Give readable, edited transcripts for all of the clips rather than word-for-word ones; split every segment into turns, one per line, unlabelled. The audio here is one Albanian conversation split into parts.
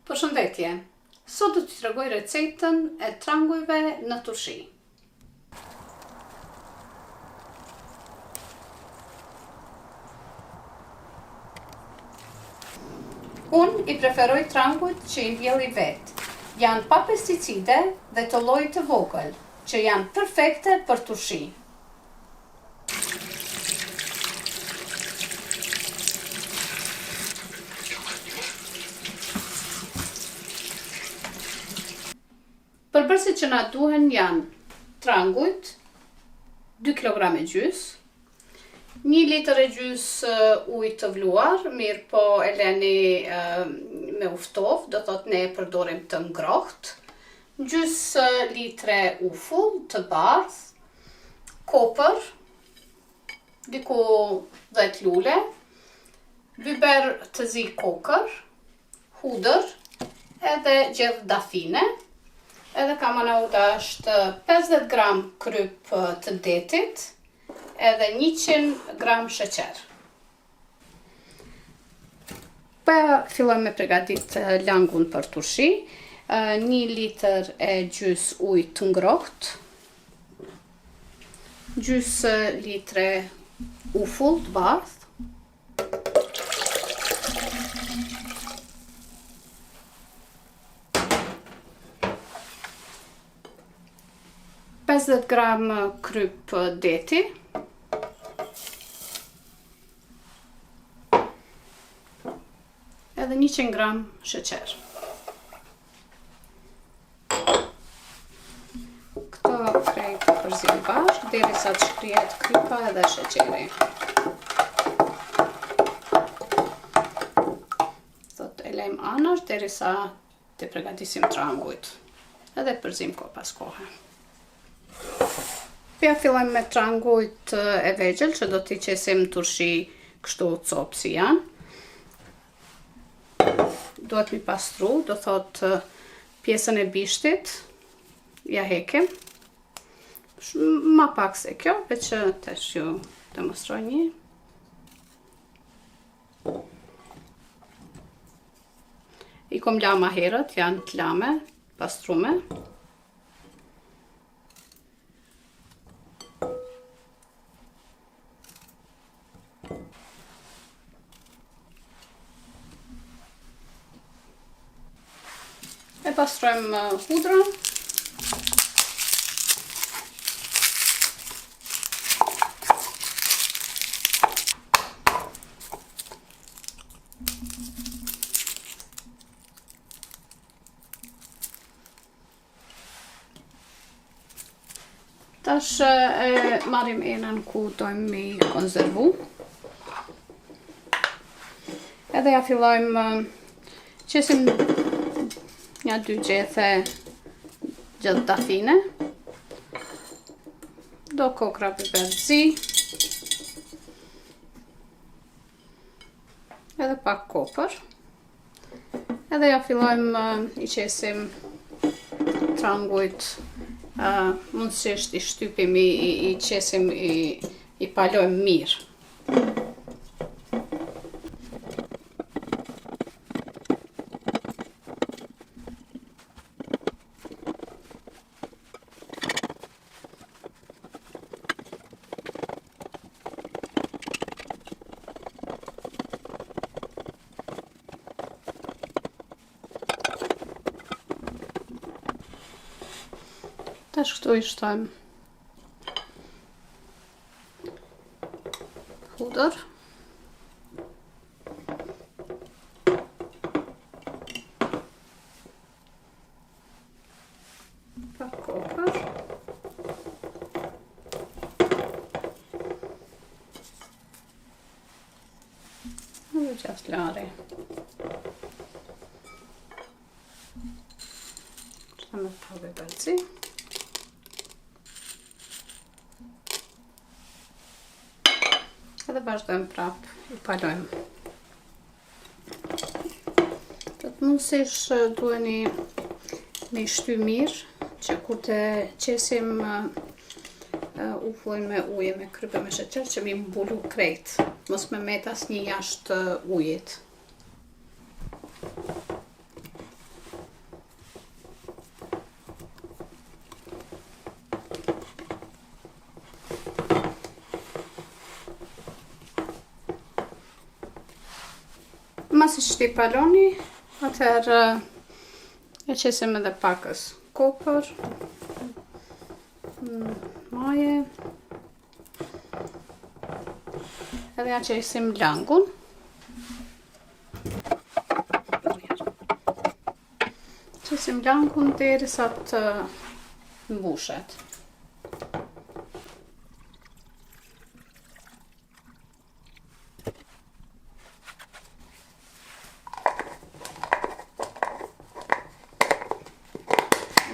Përshëndetje! Sot do t'i tregoj recetën e trangujve në turshi. Unë i preferoj trangujt që i vjelli vetë. Janë pa pesticide dhe të llojit të vogël, që janë perfekte për turshi. Përbërësit që na duhen janë trangujt, 2 kg e gjys, 1 litër e gjys ujë të vluar, mirë po e leni me uftov, do thot ne e përdorim të ngrohtë, gjys litre ufull të bardh, kopër, diku 10 lule, biber të zi kokër, hudër, edhe gjedh dafine, edhe kamanauda është 50 gram kryp të detit, edhe 100 gram sheqer. Fillojmë me përgatit langun për turshi. 1 litër e gjys ujë të ngrohtë, gjys litre ufull të bardh, $50 gram kryp deti, edhe 100 gram sheqer. Këto krejt të përzim bashkë, derisa të shkrihet krypa edhe sheqeri. Thot e lejmë anash derisa të përgatisim trangujt, edhe përzim ko pas kohë. Fillojmë me trangujt e vegjël që do t'i qesim turshi kështu copë si janë. Duhet mi pastru, do thot pjesën e bishtit, ja hekim. Ma pak se kjo, veç që tesh ju demonstroj një. I kom lama herët, janë të lame, pastrume. E pastrojmë hudrën. Tash e marrim enën ku dojmë mi konservu. Edhe ja fillojmë qesim një 2 gjethe gjithë dafine, do kokra biber zi, edhe pak kopër, edhe ja fillojmë i qesim trangujt, mundësisht i shtypim, i qesim, i palojmë mirë. Tash këtu i shtojmë hudër, pak kopër, edhe gjast lari. Shtojmë pak biber zi. Edhe vazhdojmë prap, i palojmë. Të mundësish duheni me shty mirë, që kur të qesim ufullin me ujë, me krype, me sheqer, që mi mbulu krejt, mos me met asnjë jashtë ujit. pi paloni, atëherë e qesim edhe pakës kopër, maje, edhe ja qesim langun. Qesim langun derisa të mbushet.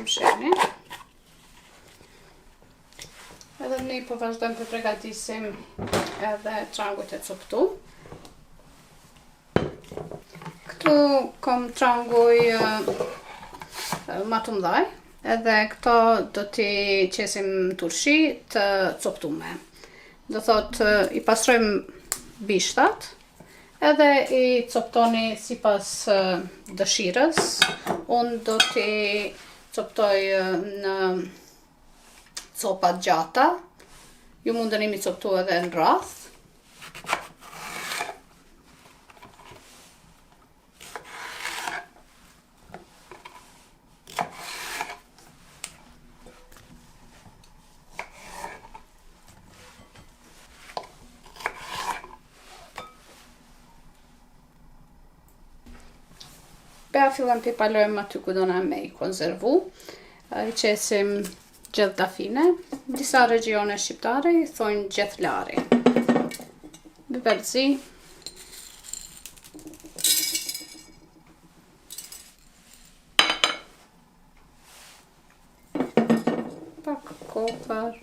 Msheni. Edhe ne po vazhdojmë të përgatisim edhe trangut e coptu. Këtu kom tranguj ma të mdhaj, edhe këto do t'i qesim turshi të coptume. Do thot i pastrojmë bishtat, edhe i coptoni sipas dëshirës. Unë do t'i coptoj në copa gjata, ju mundeni mi coptu edhe në rrath. Beha fillojmë pi palojmë aty ku dona me i konservu. I qesim gjethdafine. Disa regione shqiptare i thojnë gjethlari. Biberzi. Pak kopër.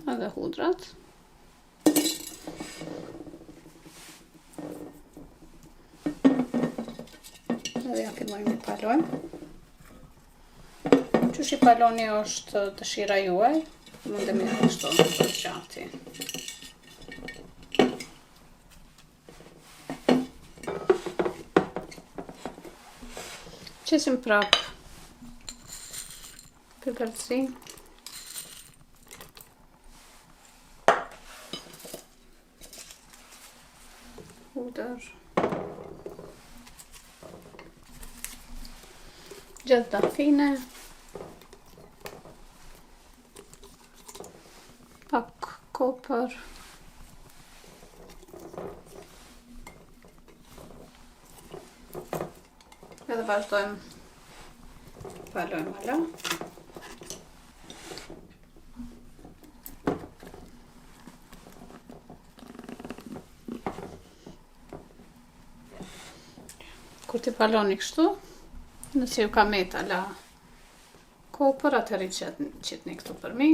Edhe hudrat. Edhe ja fillojmë i palojmë. Qysh i paloni është dëshira juaj, mundemi ashtu në gjati. Qesim prap biberzi. Hudër. Gjethdafine. Pak kopër. Edhe vazhdojmë palojmë hala. Kur ti paloni kështu, nëse ju ka metala kopër, atëherë i qitni këtu për mi.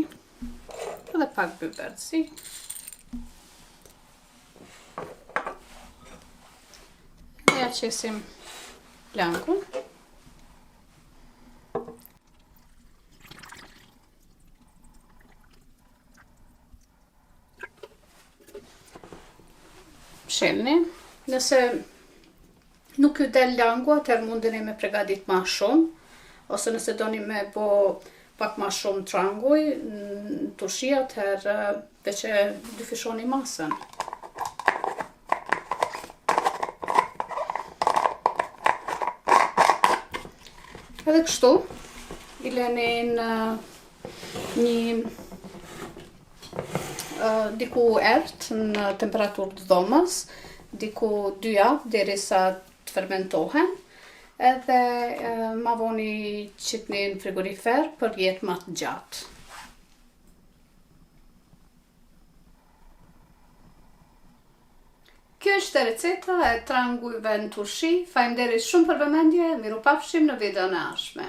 Edhe pak biberzi. Dhe ja qesim langun. Shelni. Nëse nuk ju del langu, atëherë mundeni me përgatit ma shumë, ose nëse doni me bo pak ma shumë tranguj në turshi, atëherë veç e dyfishoni masën. Edhe kështu, i leni në një diku ertë në temperaturë të dhomës, diku 2 javë derisa të fermentohen, edhe ma voni qitni në frigorifer për jetë ma të gjatë. Kjo është receta e trangujve në turshi. Faleminderit shumë për vëmendje. Mirupafshim në videon e ardhshme.